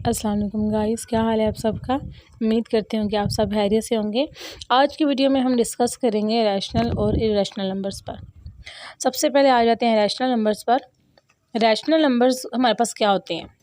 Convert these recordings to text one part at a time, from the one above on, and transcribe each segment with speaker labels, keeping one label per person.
Speaker 1: अस्सलाम वालेकुम गाइस, क्या हाल है आप सबका। उम्मीद करती हूँ कि आप सब खैरियत से होंगे। आज की वीडियो में हम डिस्कस करेंगे रैशनल और इरेशनल नंबर्स पर। सबसे पहले आ जाते हैं रैशनल नंबर्स पर। रैशनल नंबर्स हमारे पास क्या होते हैं।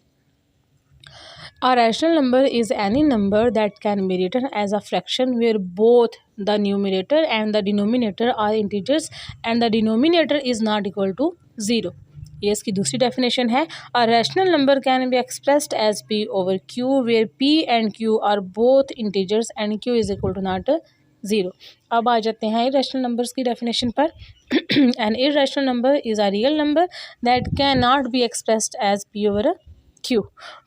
Speaker 1: A rational number is any number that can be written as a fraction where both the numerator and the denominator are integers and the denominator is not equal to 0. ये इसकी दूसरी definition है। A rational number can be expressed as p over q where p and q are both integers and q is equal to not 0. अब आ जाते हैं irrational numbers की definition पर। An irrational number is a real number that cannot be expressed as p over q.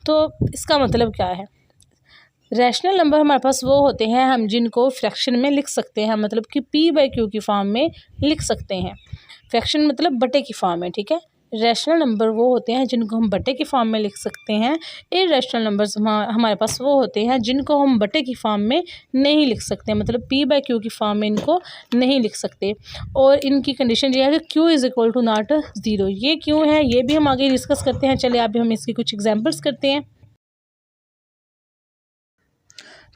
Speaker 1: तो इसका मतलब क्या है। रैशनल नंबर हमारे पास वो होते हैं हम जिनको फ्रैक्शन में लिख सकते हैं, मतलब कि p बाई क्यू की फॉर्म में लिख सकते हैं। फ्रैक्शन मतलब बटे की फॉर्म में, ठीक है। रैशनल नंबर वो होते हैं जिनको हम बटे की फॉर्म में लिख सकते हैं। इररेशनल नंबर्स हमारे पास वो होते हैं जिनको हम बटे की फॉर्म में नहीं लिख सकते, मतलब p बाई क्यू की फॉर्म में इनको नहीं लिख सकते। और इनकी कंडीशन ये है कि q is equal to not 0। ये क्यों है ये भी हम आगे डिस्कस करते हैं। चलिए अभी हम इसकी कुछ एग्जांपल्स करते हैं।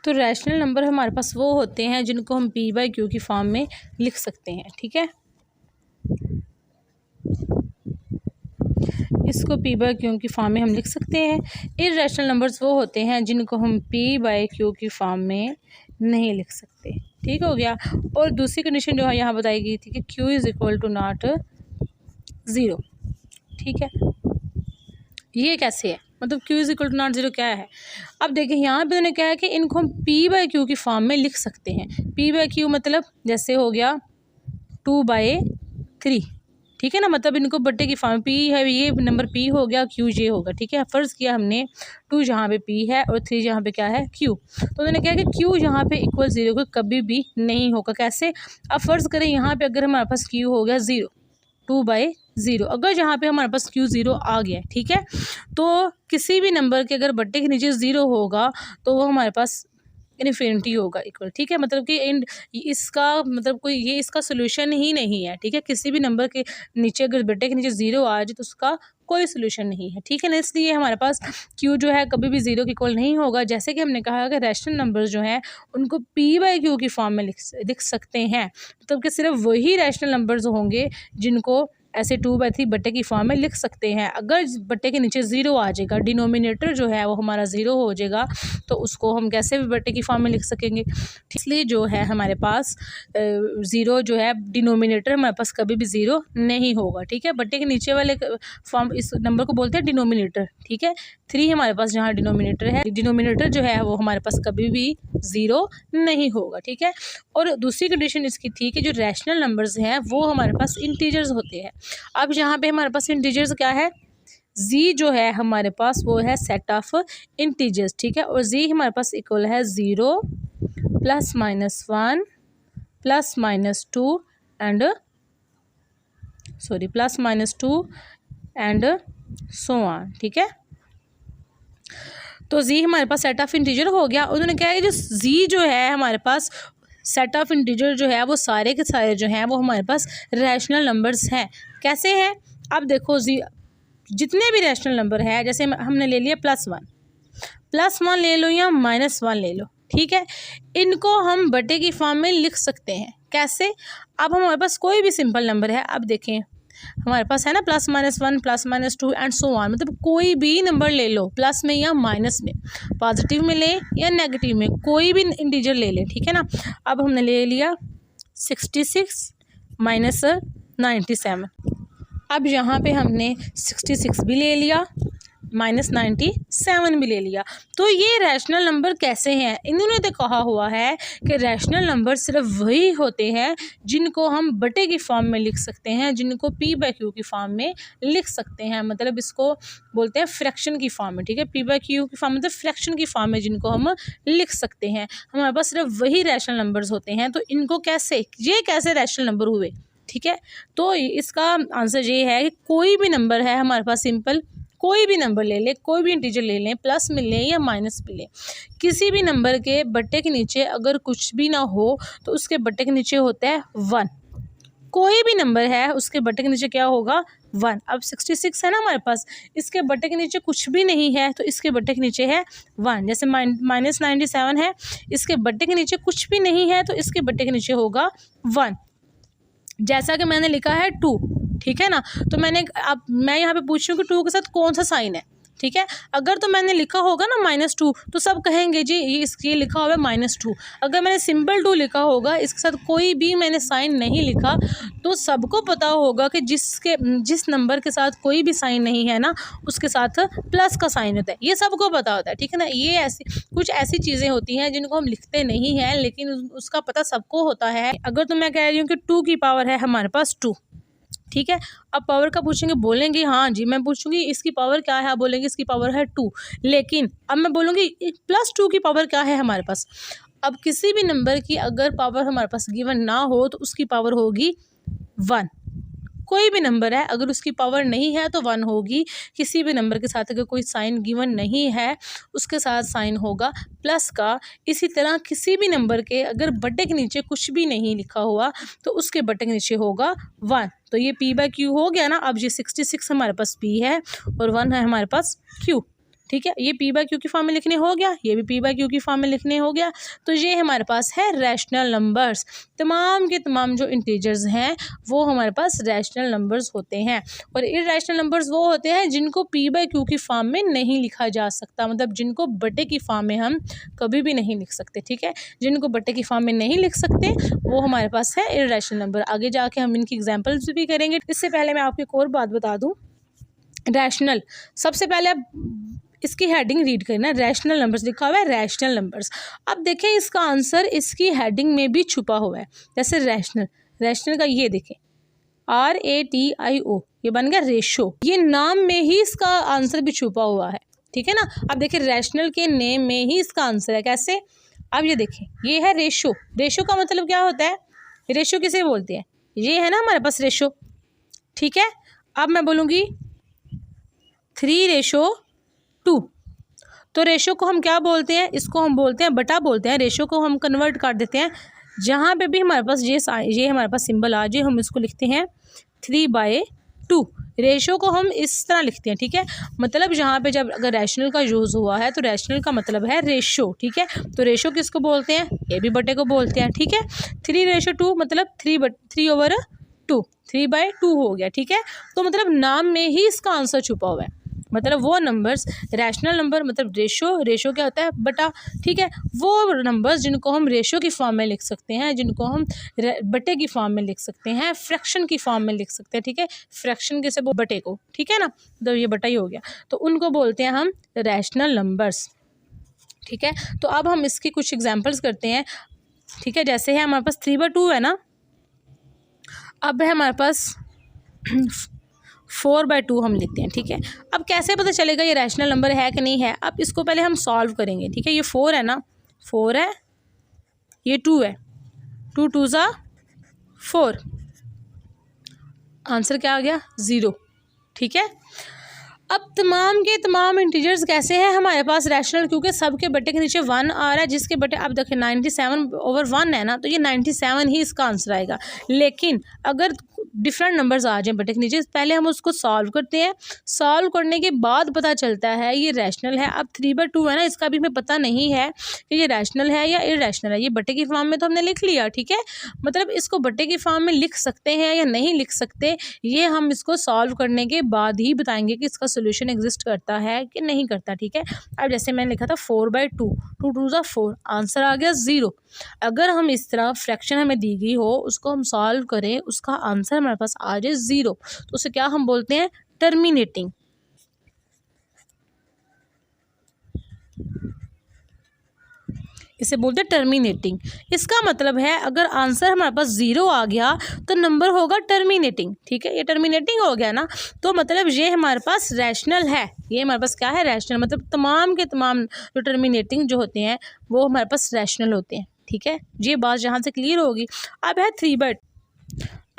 Speaker 1: तो रैशनल नंबर हमारे पास वो होते हैं जिनको हम p बाई क्यू की फॉर्म में लिख सकते हैं, ठीक है। इसको p बाई क्यू की फॉर्म में हम लिख सकते हैं। इररेशनल नंबर्स वो होते हैं जिनको हम p बाई क्यू की फॉर्म में नहीं लिख सकते, ठीक हो गया। और दूसरी कंडीशन जो है यहाँ बताई गई थी कि q is equal to not 0, ठीक है। ये कैसे है, मतलब q is equal to not 0 क्या है। अब देखिए यहाँ पे उन्होंने क्या है कि इनको हम p बाई क्यू की फॉर्म में लिख सकते हैं। p बाई क्यू मतलब जैसे हो गया 2/3, ठीक है ना। मतलब इनको बट्टे की फॉर्म p है, ये नंबर p हो गया, q ये होगा, ठीक है। फ़र्ज़ किया हमने 2 जहाँ पे p है और 3 जहाँ पे क्या है q। तो उन्होंने कहा कि q यहाँ पे इक्वल 0 को कभी भी नहीं होगा। कैसे, अब फ़र्ज़ करें यहाँ पे अगर हमारे पास q हो गया 0, 2/0, अगर जहाँ पे हमारे पास q 0 आ गया, ठीक है। तो किसी भी नंबर के अगर बट्टे के नीचे 0 होगा तो वो हमारे पास इन्फिनिटी होगा इक्वल, ठीक है। मतलब कि इसका मतलब कोई ये इसका सोल्यूशन ही नहीं है, ठीक है। किसी भी नंबर के नीचे अगर बट्टे के नीचे 0 आ जाए तो उसका कोई सोल्यूशन नहीं है, ठीक है ना। इसलिए हमारे पास q जो है कभी भी 0 के इक्वल नहीं होगा। जैसे कि हमने कहा कि रैशनल नंबर्स जो हैं उनको p बाई क्यू की फॉर्म में लिख सकते हैं, मतलब कि सिर्फ वही रैशनल नंबर्स होंगे जिनको ऐसे 2/3 बट्टे की फॉर्म में लिख सकते हैं। अगर बट्टे के नीचे 0 आ जाएगा, डिनोमिनेटर जो है वो हमारा 0 हो जाएगा, तो उसको हम कैसे भी बट्टे की फॉर्म में लिख सकेंगे। इसलिए जो है हमारे पास 0 जो है डिनोमिनेटर हमारे पास कभी भी 0 नहीं होगा, ठीक है। बट्टे के नीचे वाले फॉर्म इस नंबर को बोलते हैं डिनोमिनेटर, ठीक है। 3 हमारे पास जहाँ डिनोमिनेटर है, डिनोमिनेटर जो है वो हमारे पास कभी भी 0 नहीं होगा, ठीक है। और दूसरी कंडीशन इसकी थी कि जो रैशनल नंबर्स हैं वो हमारे पास इंटीजर्स होते हैं। अब यहाँ पे हमारे पास इंटीजर्स क्या है, z जो है हमारे पास वो है सेट ऑफ इंटीजर्स, ठीक है। और z हमारे पास इक्वल है 0 +-1 +-2 एंड +-2 एंड सो ऑन, ठीक है। तो z हमारे पास सेट ऑफ इंटीजर हो गया। उन्होंने क्या है जो z जो है हमारे पास सेट ऑफ इंटीजर जो है वो सारे के सारे जो हैं वो हमारे पास रैशनल नंबर्स हैं। कैसे हैं, अब देखो जितने भी रैशनल नंबर है, जैसे हमने ले लिया +1 ले लो या -1 ले लो, ठीक है। इनको हम बटे की फॉर्म में लिख सकते हैं। कैसे, अब हमारे पास कोई भी सिंपल नंबर है, अब देखें हमारे पास है ना +-1 +-2 एंड सो ऑन, मतलब कोई भी नंबर ले लो, प्लस में या माइनस में, पॉजिटिव में ले या नेगेटिव में, कोई भी इंटीजर ले ले, ठीक है ना। अब हमने ले लिया 66 - 97। अब यहाँ पे हमने 66 भी ले लिया, -97 भी ले लिया। तो ये रैशनल नंबर कैसे हैं, इन्होंने तो कहा हुआ है कि रैशनल नंबर सिर्फ वही होते हैं जिनको हम बटे की फॉर्म में लिख सकते हैं, जिनको p बाई क्यू की फॉर्म में लिख सकते हैं, मतलब इसको बोलते हैं फ्रैक्शन की फॉर्म में, ठीक है। p बाई क्यू की फॉर्म मतलब फ्रैक्शन की फॉर्म में जिनको हम लिख सकते हैं। हमारे पास सिर्फ वही रैशनल नंबर्स होते हैं। तो इनको कैसे रैशनल नंबर हुए, ठीक है। तो इसका आंसर ये है कि कोई भी नंबर है हमारे पास, सिंपल कोई भी नंबर ले लें, कोई भी इंटीजर ले लें, प्लस में लें या माइनस में लें, किसी भी नंबर के बट्टे के नीचे अगर कुछ भी ना हो तो उसके बट्टे के नीचे होता है 1। कोई भी नंबर है उसके बट्टे के नीचे क्या होगा, 1। अब 66 है ना हमारे पास, इसके बटे के नीचे कुछ भी नहीं है तो इसके बटे के नीचे है 1। जैसे -97 है, इसके बटे के नीचे कुछ भी नहीं है तो इसके बटे के नीचे होगा 1। जैसा कि मैंने लिखा है 2, ठीक है ना। तो मैं यहाँ पे पूछ रही हूँ कि 2 के साथ कौन सा साइन है, ठीक है। अगर तो मैंने लिखा होगा ना -2 तो सब कहेंगे जी ये लिखा हुआ है -2। अगर मैंने सिंपल 2 लिखा होगा, इसके साथ कोई भी मैंने साइन नहीं लिखा, तो सबको पता होगा कि जिस नंबर के साथ कोई भी साइन नहीं है ना, उसके साथ प्लस का साइन होता है। ये सबको पता होता है, ठीक है ना। ये कुछ ऐसी चीज़ें होती हैं जिनको हम लिखते नहीं हैं, लेकिन उसका पता सबको होता है। अगर तो मैं कह रही हूँ कि 2 की पावर है हमारे पास 2, ठीक है। अब पावर का पूछेंगे, बोलेंगे हाँ जी, मैं पूछूंगी इसकी पावर क्या है, आप बोलेंगे इसकी पावर है 2। लेकिन अब मैं बोलूँगी +2 की पावर क्या है हमारे पास। अब किसी भी नंबर की अगर पावर हमारे पास गिवन ना हो तो उसकी पावर होगी 1। कोई भी नंबर है अगर उसकी पावर नहीं है तो 1 होगी। किसी भी नंबर के साथ अगर कोई साइन गिवन नहीं है उसके साथ साइन होगा प्लस का। इसी तरह किसी भी नंबर के अगर बटे के नीचे कुछ भी नहीं लिखा हुआ तो उसके बटे के नीचे होगा 1। तो ये P/Q हो गया ना। अब ये 66 हमारे पास P है और 1 है हमारे पास Q, ठीक है। ये P/Q की फॉर्म में लिखने हो गया, ये भी P/Q की फॉर्म में लिखने हो गया। तो ये हमारे पास है रैशनल नंबर्स। तमाम के तमाम जो इंटीजर्स हैं वो हमारे पास रैशनल नंबर्स होते हैं। और इरैशनल नंबर्स वो होते हैं जिनको P/Q की फॉर्म में नहीं लिखा जा सकता, मतलब जिनको बटे की फॉर्म में हम कभी भी नहीं लिख सकते, ठीक है। जिनको बटे की फॉर्म में नहीं लिख सकते वो हमारे पास है इरैशनल नंबर। आगे जाके हम इनकी एग्जाम्पल्स भी करेंगे। इससे पहले मैं आपको एक और बात बता दूँ। रैशनल, सबसे पहले आप इसकी हेडिंग रीड करना, रैशनल नंबर्स लिखा हुआ है, रैशनल नंबर्स। अब देखें इसका आंसर इसकी हेडिंग में भी छुपा हुआ है। जैसे रैशनल का ये देखें RATIO, ये बन गया रेशो। ये नाम में ही इसका आंसर भी छुपा हुआ है, ठीक है ना। अब देखिए रैशनल के नेम में ही इसका आंसर है। कैसे? अब ये देखें, ये है रेशो। रेशो का मतलब क्या होता है? रेशो किसे बोलते हैं? ये है ना हमारे पास रेशो, ठीक है। अब मैं बोलूँगी 3:2। तो रेशो को हम क्या बोलते हैं? इसको हम बोलते हैं बटा बोलते हैं। रेशो को हम कन्वर्ट कर देते हैं, जहाँ पे भी हमारे पास ये हमारे पास सिंबल आ जाए हम इसको लिखते हैं 3/2। रेशो को हम इस तरह लिखते हैं, ठीक है। मतलब जहाँ पे जब अगर रैशनल का यूज़ हुआ है तो रैशनल का मतलब है रेशो, ठीक है। तो रेशो किसको बोलते हैं? ये भी बटे को बोलते हैं, ठीक है। 3:2 मतलब 3/2, 3/2 हो गया, ठीक है। तो मतलब नाम में ही इसका आंसर छुपा हुआ है। मतलब वो नंबर्स, रैशनल नंबर मतलब रेशो क्या होता है? बटा, ठीक है। वो नंबर्स जिनको हम रेशो की फॉर्म में लिख सकते हैं, जिनको हम बटे की फॉर्म में लिख सकते हैं, फ्रैक्शन की फॉर्म में लिख सकते हैं, ठीक है। फ्रैक्शन किसे वो बटे को, ठीक है ना। तो ये बटा ही हो गया, तो उनको बोलते हैं हम रैशनल नंबर्स, ठीक है। तो अब हम इसकी कुछ एग्जाम्पल्स करते हैं, ठीक है। जैसे है हमारे पास 3/2 है ना। अब है हमारे पास 4/2 हम लिखते हैं, ठीक है। अब कैसे पता चलेगा ये रैशनल नंबर है कि नहीं है? अब इसको पहले हम सॉल्व करेंगे, ठीक है। ये 4 है ना, 4 है, ये 2 है, 2 2 ज़ा 4, आंसर क्या आ गया? 0, ठीक है। अब तमाम के तमाम इंटीजर्स कैसे हैं हमारे पास? रैशनल, क्योंकि सबके बटे के नीचे 1 आ रहा है। जिसके बटे अब देखिए 97/1 है ना, तो ये 97 ही इसका आंसर आएगा। लेकिन अगर डिफरेंट नंबर्स आ जाएं बटे के नीचे, पहले हम उसको सॉल्व करते हैं। सॉल्व करने के बाद पता चलता है ये रैशनल है। अब 3/2 है ना, इसका भी हमें पता नहीं है कि ये रैशनल है या इरैशनल है। ये बटे की फॉर्म में तो हमने लिख लिया, ठीक है। मतलब इसको बटे की फॉर्म में लिख सकते हैं या नहीं लिख सकते, ये हम इसको सॉल्व करने के बाद ही बताएंगे कि इसका सोल्यूशन एग्जिस्ट करता है कि नहीं करता, ठीक है। अब जैसे मैंने लिखा था 4/2, 2 2 ज़ा 4, आंसर आ गया 0। अगर हम इस तरह फ्रैक्शन हमें दी गई हो, उसको हम सॉल्व करें, उसका आंसर हमारे पास आ जाए 0, तो उसे क्या हम बोलते हैं? टर्मिनेटिंग। इसे बोलते हैं टर्मिनेटिंग। इसका मतलब है अगर आंसर हमारे पास 0 आ गया तो नंबर होगा टर्मिनेटिंग, ठीक है। ये टर्मिनेटिंग हो गया ना, तो मतलब ये हमारे पास रैशनल है। ये हमारे पास क्या है? रैशनल। मतलब तमाम के तमाम जो टर्मिनेटिंग जो होते हैं वो हमारे पास रैशनल होते हैं, ठीक है। ये बात यहाँ से क्लियर होगी। अब है 3/2।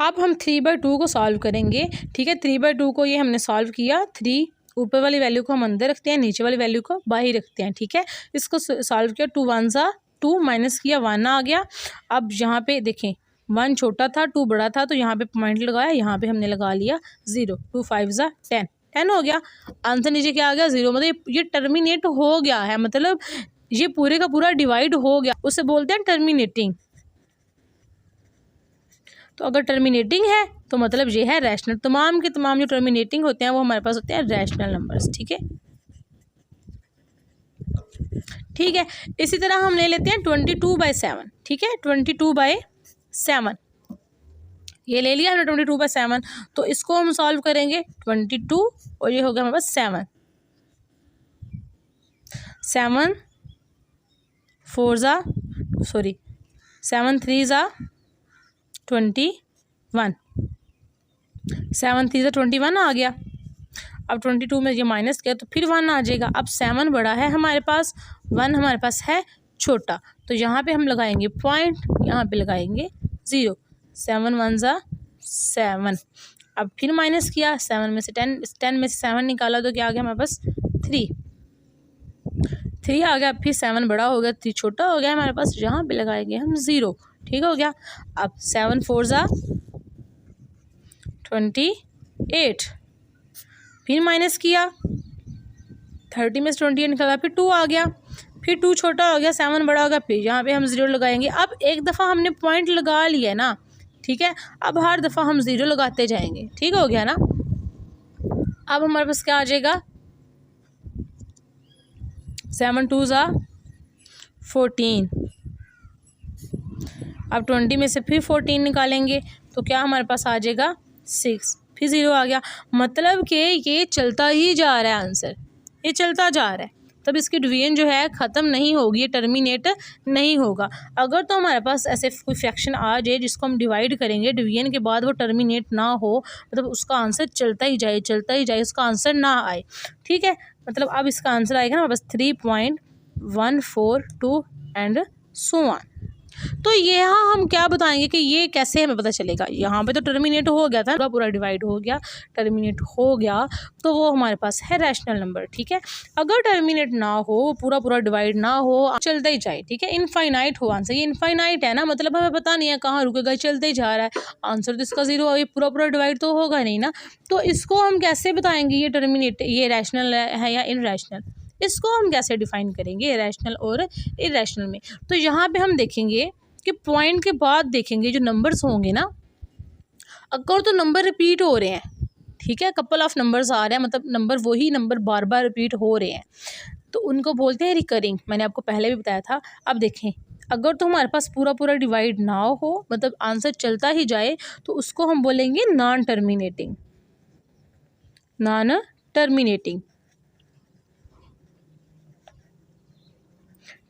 Speaker 1: अब हम 3/2 को सॉल्व करेंगे, ठीक है। 3/2 को ये हमने सॉल्व किया। 3 ऊपर वाली वैल्यू को हम अंदर रखते हैं, नीचे वाली वैल्यू को बाहर रखते हैं, ठीक है। इसको सॉल्व किया, 2 1 ज़ा 2, माइनस किया 1 आ गया। अब यहाँ पे देखें 1 छोटा था, 2 बड़ा था, तो यहाँ पे पॉइंट लगाया, यहाँ पे हमने लगा लिया 0। 2 5 ज़ा 10, 10 हो गया। आंसर नीचे क्या आ गया 0। मतलब ये टर्मिनेट हो गया है, मतलब ये पूरे का पूरा डिवाइड हो गया, उसे बोलते हैं टर्मिनेटिंग। तो अगर टर्मिनेटिंग है तो मतलब ये है रैशनल। तमाम के तमाम जो टर्मिनेटिंग होते हैं वो हमारे पास होते हैं रैशनल नंबर्स। ठीक है, ठीक है। इसी तरह हम ले लेते हैं 22/7। ठीक है, 22/7 ये ले लिया हमने 22/7। तो इसको हम सॉल्व करेंगे 22 और ये हो गया हमारे पास 7। 7 4 ज़ा 7 3 ज़ा 21, 7 3 ज़ा 21 आ गया। अब 22 में ये माइनस किया तो फिर 1 आ जाएगा। अब 7 बड़ा है हमारे पास, 1 हमारे पास है छोटा, तो यहाँ पे हम लगाएंगे पॉइंट, यहाँ पे लगाएंगे 0। 7 1 ज़ा 7। अब फिर माइनस किया, 7 में से 10 में से 7 निकाला तो क्या आ गया हमारे पास 3 आ गया। फिर 7 बड़ा हो गया, 3 छोटा हो गया हमारे पास, यहाँ पे लगाएंगे हम 0। ठीक हो गया। अब 7 4 ज़ा 28, फिर माइनस किया, 30 में से 28 निकाला, फिर 2 आ गया, फिर 2 छोटा हो गया, 7 बड़ा हो गया, फिर यहाँ पे हम 0 लगाएंगे। अब एक दफ़ा हमने पॉइंट लगा लिया ना, ठीक है, अब हर दफ़ा हम 0 लगाते जाएंगे। ठीक हो गया ना। अब हमारे पास क्या आ जाएगा 7 2 ज़ा 14। अब 20 में से फिर 14 निकालेंगे तो क्या हमारे पास आ जाएगा 6, फिर 0 आ गया। मतलब कि ये चलता ही जा रहा है, आंसर ये चलता जा रहा है, तब इसकी डिवीजन जो है ख़त्म नहीं होगी, ये टर्मिनेट नहीं होगा। अगर तो हमारे पास ऐसे कोई फ्रैक्शन आ जाए जिसको हम डिवाइड करेंगे, डिवीजन के बाद वो टर्मिनेट ना हो, मतलब उसका आंसर चलता ही जाए, उसका आंसर ना आए। ठीक है, मतलब अब इसका आंसर आएगा ना बस 3.142 एंड सो ऑन। तो यहाँ हम क्या बताएंगे कि ये कैसे हमें पता चलेगा। यहाँ पे तो टर्मिनेट हो गया था, पूरा डिवाइड हो गया, टर्मिनेट हो गया, तो वो हमारे पास है रैशनल नंबर। ठीक है, अगर टर्मिनेट ना हो, पूरा डिवाइड ना हो, चलता ही जाए, ठीक है, इनफाइनाइट हो आंसर। ये इनफाइनाइट है ना, मतलब हमें पता नहीं है कहाँ रुकेगा, चलते ही जा रहा है, आंसर तो इसका 0। ये पूरा डिवाइड तो होगा नहीं ना, तो इसको हम कैसे बताएंगे ये टर्मिनेट, ये रैशनल है या इनरैशनल, इसको हम कैसे डिफाइन करेंगे रैशनल और इरैशनल में। तो यहाँ पे हम देखेंगे कि पॉइंट के बाद देखेंगे जो नंबर्स होंगे ना, अगर तो नंबर रिपीट हो रहे हैं, ठीक है, कपल ऑफ नंबर्स आ रहे हैं, मतलब नंबर वही नंबर बार बार रिपीट हो रहे हैं, तो उनको बोलते हैं रिकरिंग। मैंने आपको पहले भी बताया था। अब देखें, अगर तो हमारे पास पूरा डिवाइड ना हो, मतलब आंसर चलता ही जाए, तो उसको हम बोलेंगे नॉन टर्मिनेटिंग।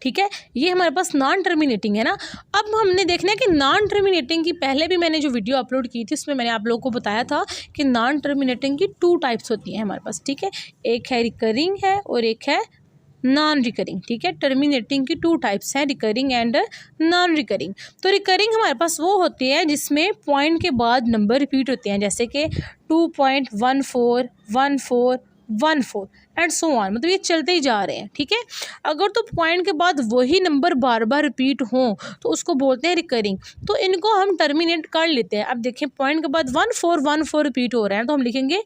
Speaker 1: ठीक है, ये हमारे पास नॉन टर्मिनेटिंग है ना। अब हमने देखना है कि नॉन टर्मिनेटिंग की, पहले भी मैंने जो वीडियो अपलोड की थी उसमें मैंने आप लोगों को बताया था कि नॉन टर्मिनेटिंग की 2 टाइप्स होती हैं हमारे पास। ठीक है, एक है रिकरिंग है और एक है नॉन रिकरिंग। ठीक है, टर्मिनेटिंग की 2 टाइप्स हैं, रिकरिंग एंड नॉन रिकरिंग। तो रिकरिंग हमारे पास वो होती है जिसमें पॉइंट के बाद नंबर रिपीट होते हैं, जैसे कि 2.14 14 14 एंड सो ऑन, मतलब ये चलते ही जा रहे हैं। ठीक है, अगर तो पॉइंट के बाद वही नंबर बार बार रिपीट हों तो उसको बोलते हैं रिकरिंग। तो इनको हम टर्मिनेट कर लेते हैं। अब देखें, पॉइंट के बाद 1414 रिपीट हो रहे हैं, तो हम लिखेंगे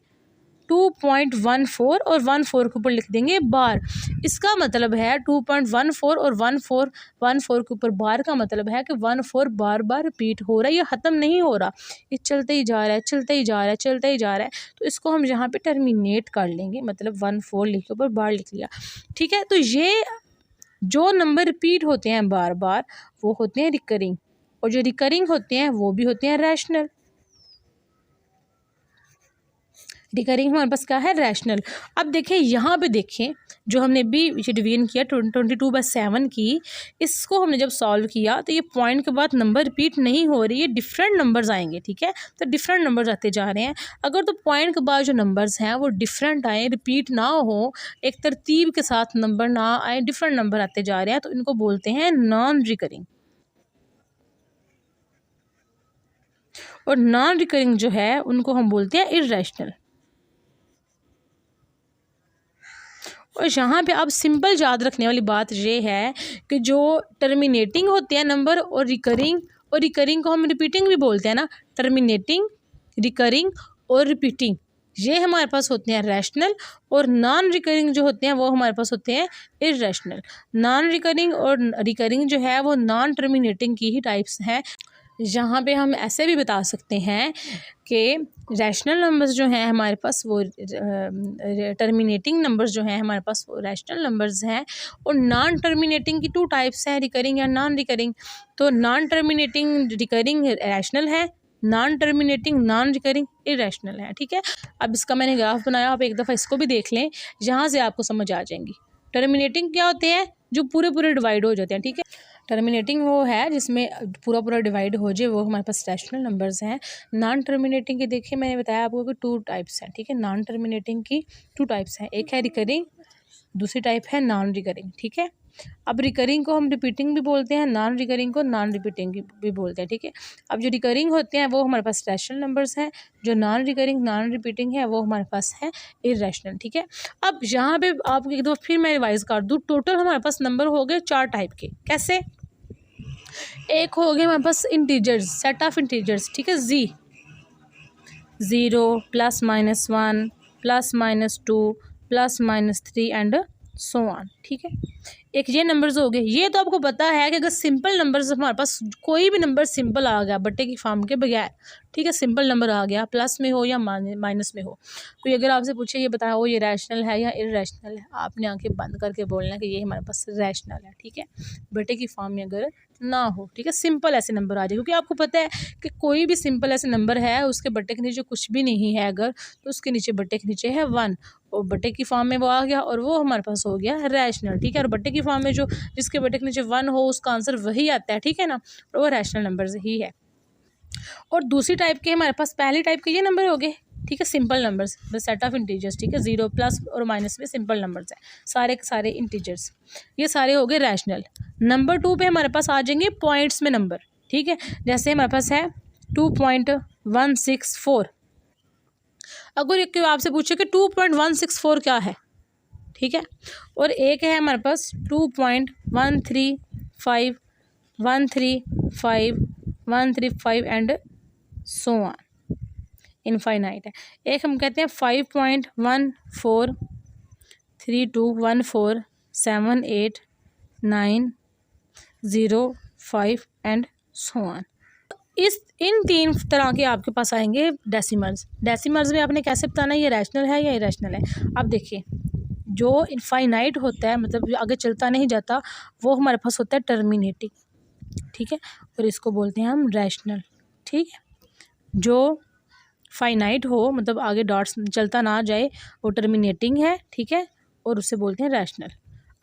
Speaker 1: 2.14 और 14 के ऊपर लिख देंगे बार। इसका मतलब है 2.14 और 14 के ऊपर बार का मतलब है कि 14 बार बार रिपीट हो रहा है, ये ख़त्म नहीं हो रहा, ये चलते ही जा रहा है, चलते ही जा रहा है। तो इसको हम यहाँ पे टर्मिनेट कर लेंगे, मतलब 14 लिख के ऊपर बार लिख लिया। ठीक है, तो ये जो नंबर रिपीट होते हैं बार बार वो होते हैं रिकरिंग, और जो रिकरिंग होते हैं वो भी होते हैं रैशनल। रिकरिंग हमारे पास क्या है, रैशनल। अब देखें, यहाँ पे देखें, जो हमने भी ये डिवीजन किया 22/7 की, इसको हमने जब सॉल्व किया तो ये पॉइंट के बाद नंबर रिपीट नहीं हो रही है, डिफरेंट नंबर्स आएंगे। ठीक है, तो डिफरेंट नंबर्स आते जा रहे हैं। अगर तो पॉइंट के बाद जो नंबर्स हैं वो डिफरेंट आए, रिपीट ना हो, एक तरतीब के साथ नंबर ना आए, डिफरेंट नंबर आते जा रहे हैं, तो इनको बोलते हैं नॉन रिकरिंग। और नॉन रिकरिंग जो है उनको हम बोलते हैं इररेशनल। और यहाँ पे अब सिंपल याद रखने वाली बात ये है कि जो टर्मिनेटिंग होते हैं नंबर और रिकरिंग और रिकरिंग को हम रिपीटिंग भी बोलते हैं ना, टर्मिनेटिंग, रिकरिंग और रिपीटिंग, ये हमारे पास होते हैं रैशनल, और नॉन रिकरिंग जो होते हैं वो हमारे पास होते हैं इररेशनल। नॉन रिकरिंग और रिकरिंग जो है वो नॉन टर्मिनेटिंग की ही टाइप्स हैं। यहाँ पे हम ऐसे भी बता सकते हैं कि रैशनल नंबर्स जो हैं हमारे पास वो टर्मिनेटिंग नंबर्स जो हैं हमारे पास वो रैशनल नंबर्स हैं, और नॉन टर्मिनेटिंग की 2 टाइप्स हैं, रिकरिंग या नॉन रिकरिंग। तो नॉन टर्मिनेटिंग रिकरिंग रैशनल है, non terminating non recurring irrational है। ठीक है, अब इसका मैंने ग्राफ बनाया, आप एक दफ़ा इसको भी देख लें, यहाँ से आपको समझ आ जाएंगी। टर्मिनेटिंग क्या होते हैं, जो पूरे पूरे डिवाइड हो जाते हैं। ठीक है, टर्मिनेटिंग वो है जिसमें पूरा पूरा डिवाइड हो जाए, वो हमारे पास रैशनल नंबर्स हैं। नॉन टर्मिनेटिंग के देखिए मैंने बताया आपको कि 2 टाइप्स हैं। ठीक है, नॉन टर्मिनेटिंग की 2 टाइप्स हैं, एक है रिकरिंग, दूसरी टाइप है नॉन रिकरिंग। ठीक है, अब रिकरिंग को हम रिपीटिंग भी बोलते हैं, नॉन रिकरिंग को नॉन रिपीटिंग भी बोलते हैं। ठीक है, अब जो रिकरिंग होते हैं वो हमारे पास रैशनल नंबर्स हैं, जो नॉन रिकरिंग नॉन रिपीटिंग है वो हमारे पास है इररेशनल। ठीक है, अब यहाँ पे आपको एक दो फिर मैं रिवाइज कर दूँ, टोटल हमारे पास नंबर हो गए 4 टाइप के। कैसे, एक हो गया हमारे पास इंटीजर्स, सेट ऑफ इंटीजर्स। ठीक है, 0 +-1 +-2 +-3 एंड सो ऑन। ठीक है, एक ये नंबर्स हो गए। ये तो आपको पता है कि अगर सिंपल नंबर्स हमारे पास कोई भी नंबर सिंपल आ गया बट्टे की फॉर्म के बगैर, ठीक है, सिंपल नंबर आ गया, प्लस में हो या माइनस में हो, कोई अगर आपसे पूछे ये बताओ ये रैशनल है या इररेशनल है, आपने आंखें बंद करके बोलना कि ये हमारे पास रैशनल है। ठीक है, बट्टे की फॉर्म में अगर ना हो, ठीक है, सिंपल ऐसे नंबर आ जाए, क्योंकि आपको पता है कि कोई भी सिंपल ऐसे नंबर है उसके बट्टे के नीचे कुछ भी नहीं है अगर, तो उसके नीचे बट्टे के नीचे है 1, और बट्टे की फॉर्म में वो आ गया और वो हमारे पास हो गया रैशनल। ठीक है, और बट्टे की फॉर्म में जो जिसके बट्टे के नीचे 1 हो उसका आंसर वही आता है। ठीक है ना, और वो रैशनल नंबर ही है। और दूसरी टाइप के हमारे पास, पहली टाइप के ये नंबर हो गए, ठीक है, simple numbers, the set of integers. ठीक है, 0 प्लस और माइनस में सिंपल नंबर्स हैं, सारे के सारे इंटीजर्स, ये सारे हो गए रैशनल। नंबर 2 पे हमारे पास आ जाएंगे पॉइंट्स में नंबर। ठीक है, जैसे हमारे पास है 2.164। अगर एक आपसे पूछे कि 2.164 क्या है, ठीक है, और एक है हमारे पास 2.135 135 135 एंड सो ऑन, इनफाइनाइट है। एक हम कहते हैं 5.1432147890 एंड सो ऑन। इन 3 तरह के आपके पास आएंगे डेसिमल्स। डेसिमल्स में आपने कैसे बताना है ये रैशनल है या इररेशनल है। अब देखिए, जो इनफाइनाइट होता है, मतलब आगे चलता नहीं जाता, वो हमारे पास होता है टर्मिनेटिंग। ठीक है, और इसको बोलते हैं हम रैशनल। ठीक है, जो फाइनाइट हो, मतलब आगे डॉट्स चलता ना जाए, वो टर्मिनेटिंग है। ठीक है, और उसे बोलते हैं रैशनल।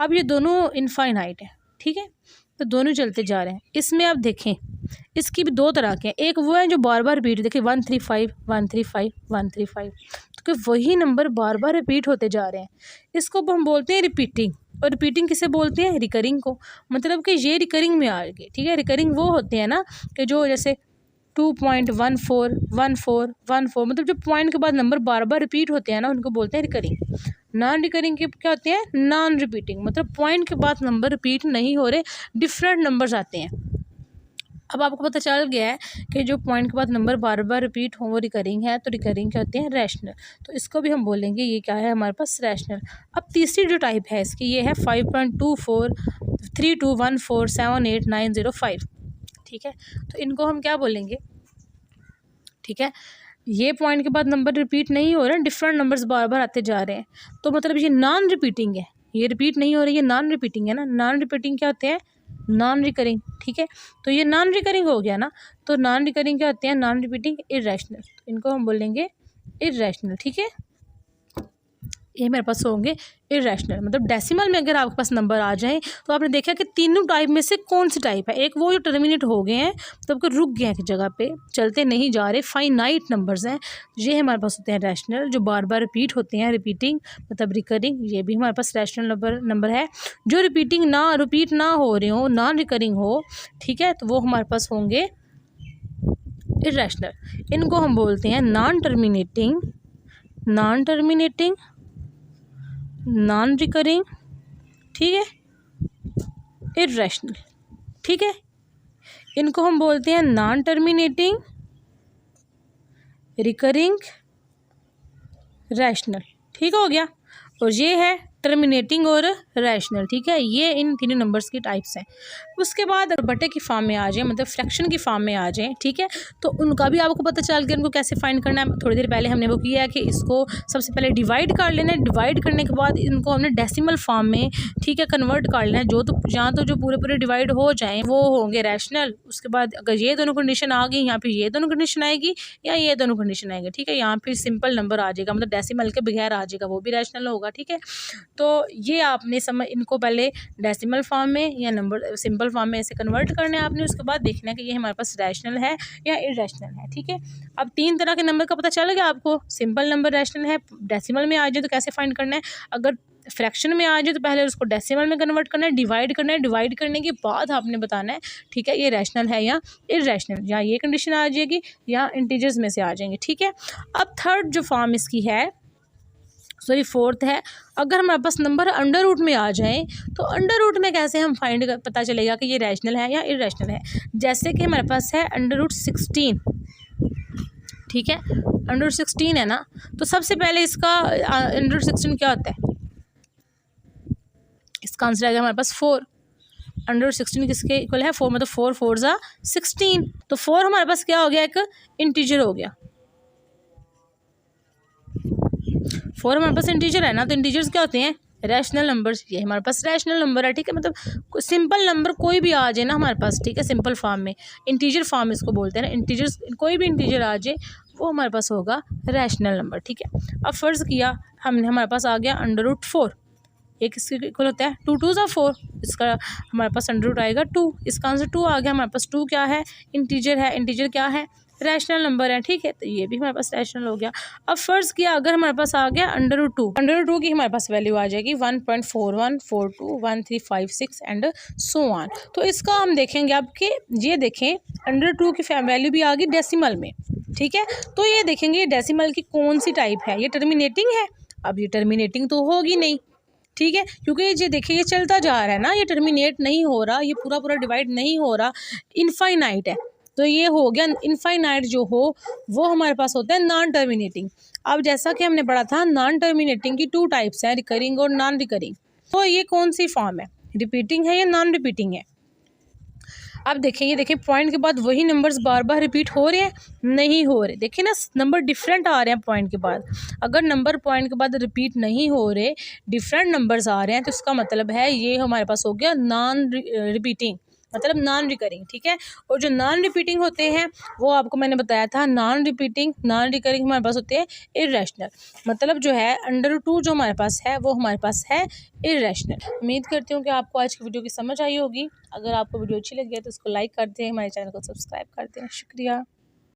Speaker 1: अब ये दोनों इनफाइनाइट है, ठीक है, तो दोनों चलते जा रहे हैं। इसमें आप देखें, इसकी भी 2 तरह के हैं। एक वो है जो बार बार रिपीट, देखिए 135 135 135, तो वही नंबर बार बार रिपीट होते जा रहे हैं, इसको हम बोलते हैं रिपीटिंग। और रिपीटिंग किसे बोलते हैं, रिकरिंग को, मतलब कि ये रिकरिंग में आ गए। ठीक है, रिकरिंग वो होते हैं ना कि जो जैसे 2.141414, मतलब जो पॉइंट के बाद नंबर बार बार रिपीट होते हैं ना, उनको बोलते हैं रिकरिंग। नॉन रिकरिंग के क्या होते हैं, नॉन रिपीटिंग, मतलब पॉइंट के बाद नंबर रिपीट नहीं हो रहे, डिफरेंट नंबर्स आते हैं। अब आपको पता चल गया है कि जो पॉइंट के बाद नंबर बार बार रिपीट हो वो रिकरिंग है, तो रिकरिंग क्या होते हैं, रैशनल। तो इसको भी हम बोलेंगे ये क्या है हमारे पास, रैशनल। अब तीसरी जो टाइप है इसकी, ये है 5.243214789005। ठीक है, तो इनको हम क्या बोलेंगे, ठीक है, ये पॉइंट के बाद नंबर रिपीट नहीं हो रहे हैं, डिफरेंट नंबर्स बार बार आते जा रहे हैं, तो मतलब ये नॉन रिपीटिंग है, ये रिपीट नहीं हो रही है, नॉन रिपीटिंग है ना। नॉन रिपीटिंग क्या होते हैं, नॉन रिकरिंग। ठीक है, तो ये नॉन रिकरिंग हो गया ना, तो नॉन रिकरिंग क्या होते हैं, नॉन रिपीटिंग इररेशनल, इनको हम बोलेंगे इररेशनल। ठीक है, ये मेरे पास होंगे इररेशनल। मतलब डेसिमल में अगर आपके पास नंबर आ जाए तो आपने देखा कि तीनों टाइप में से कौन सी टाइप है। एक वो जो टर्मिनेट हो गए हैं, तो आपको रुक गए हैं एक जगह पे, चलते नहीं जा रहे, फाइनाइट नंबर्स हैं, ये हमारे पास होते हैं रैशनल, जो बार बार रिपीट होते हैं, रिपीटिंग मतलब रिकरिंग, ये भी हमारे पास रैशनल नंबर है। जो रिपीट ना हो रहे हो, नॉन रिकरिंग हो, ठीक है, तो वो हमारे पास होंगे इररेशनल। इनको हम बोलते हैं नॉन टर्मिनेटिंग नॉन रिकरिंग, ठीक है, इररेशनल। ठीक है, इनको हम बोलते हैं नॉन टर्मिनेटिंग, रिकरिंग, रैशनल। ठीक हो गया। और ये है टर्मिनेटिंग और रैशनल। ठीक है, ये इन तीनों नंबर्स की टाइप्स हैं। उसके बाद बटे की फॉर्म में आ जाए, मतलब फ्रैक्शन की फॉर्म में आ जाए, ठीक है, तो उनका भी आपको पता चल गया उनको कैसे फाइंड करना है। थोड़ी देर पहले हमने वो किया है कि इसको सबसे पहले डिवाइड कर लेना है, डिवाइड करने के बाद इनको हमने डेसिमल फॉर्म में, ठीक है, कन्वर्ट कर लेना है। यहाँ तो जो पूरे पूरे डिवाइड हो जाएँ वो होंगे रैशनल। उसके बाद अगर ये दोनों कंडीशन आ गई, यहाँ पर ये दोनों कंडीशन आएगी या ये दोनों कंडीशन आएंगे, ठीक है, यहाँ फिर सिंपल नंबर आ जाएगा, मतलब डेसिमल के बगैर आ जाएगा, वो भी रैशनल होगा। ठीक है, तो ये आपने समझ, इनको पहले डेसिमल फॉर्म में या नंबर सिंपल फॉर्म में ऐसे कन्वर्ट करना है आपने। उसके बाद देखना है कि ये हमारे पास रैशनल है या इररेशनल है। ठीक है, अब 3 तरह के नंबर का पता चल गया आपको। सिंपल नंबर रैशनल है, डेसिमल में आ जाए तो कैसे फाइंड करना है, अगर फ्रैक्शन में आ जाए तो पहले उसको डेसिमल में कन्वर्ट करना है, डिवाइड करना है, डिवाइड करने के बाद आपने बताना है, ठीक है, ये रैशनल है या इररेशनल, या ये कंडीशन आ जाएगी या इंटीजर्स में से आ जाएंगे। ठीक है, अब थर्ड जो फॉर्म इसकी है, सॉरी फोर्थ है, अगर हमारे पास नंबर अंडर रूट में आ जाए तो अंडर रूट में कैसे हम फाइंड पता चलेगा कि ये रैशनल है या इररेशनल है। जैसे कि हमारे पास है अंडर रूट 16, ठीक है, अंडर रूट 16 है ना, तो सबसे पहले इसका अंडर रूट 16 क्या होता है, इसका आंसर आ गया हमारे पास 4। अंडर रूट 16 किसके इक्वल है, 4, मतलब 4 4 ज़ा 16, तो 4 हमारे पास क्या हो गया, एक इंटीजर हो गया। 4 हमारे पास इंटीजर है ना, तो इंटीजर्स क्या होते हैं, रैशनल नंबर्स। ये हमारे पास रैशनल नंबर है। ठीक है, मतलब सिंपल नंबर कोई भी आ जाए ना हमारे पास, ठीक है, सिंपल फॉर्म में, इंटीजर फॉर्म इसको बोलते हैं ना, इंटीजर्स, कोई भी इंटीजर आ जाए वो हमारे पास होगा रैशनल नंबर। ठीक है, अब फ़र्ज़ किया हमने, हमारे पास आ गया अंडर रूट 4, एक इसके इक्वल होता है 2 2 ज़ा 4, इसका हमारे पास अंडर रूट आएगा 2, इसका आंसर 2 आ गया। हमारे पास 2 क्या है, इंटीजर है, इंटीजर क्या है, रैशनल नंबर है। ठीक है, तो ये भी हमारे पास रैशनल हो गया। अब फ़र्ज़ किया अगर हमारे पास आ गया अंडर रूट 2, अंडर रूट 2 की हमारे पास वैल्यू आ जाएगी 1.41421356 एंड सो ऑन। तो इसका हम देखेंगे अब कि ये देखें अंडर 2 की वैल्यू भी आ गई डेसिमल में। ठीक है, तो ये देखेंगे ये डेसिमल की कौन सी टाइप है, ये टर्मिनेटिंग है। अब ये टर्मिनेटिंग तो होगी नहीं, ठीक है, क्योंकि ये देखिए ये चलता जा रहा है ना, ये टर्मिनेट नहीं हो रहा, ये पूरा पूरा डिवाइड नहीं हो रहा, इनफाइनाइट है। तो ये हो गया इनफाइनाइट, जो हो वो हमारे पास होता है नॉन टर्मिनेटिंग। अब जैसा कि हमने पढ़ा था नॉन टर्मिनेटिंग की 2 टाइप्स हैं, रिकरिंग और नॉन रिकरिंग। तो ये कौन सी फॉर्म है, रिपीटिंग है या नॉन रिपीटिंग है। अब देखें, ये देखें पॉइंट के बाद वही नंबर्स बार बार रिपीट हो रहे हैं, नहीं हो रहे। देखिए ना, नंबर डिफरेंट आ रहे हैं पॉइंट के बाद। अगर नंबर पॉइंट के बाद रिपीट नहीं हो रहे, डिफरेंट नंबर्स आ रहे हैं, तो इसका मतलब है ये हमारे पास हो गया नॉन रिपीटिंग, मतलब नॉन रिकरिंग। ठीक है, और जो नॉन रिपीटिंग होते हैं वो आपको मैंने बताया था, नॉन रिपीटिंग नॉन रिकरिंग हमारे पास होते हैं इररेशनल, मतलब जो है अंडर 2 जो हमारे पास है वो हमारे पास है इररेशनल। उम्मीद करती हूँ कि आपको आज की वीडियो की समझ आई होगी। अगर आपको वीडियो अच्छी लगी है तो उसको लाइक करते हैं, हमारे चैनल को सब्सक्राइब करते हैं। शुक्रिया।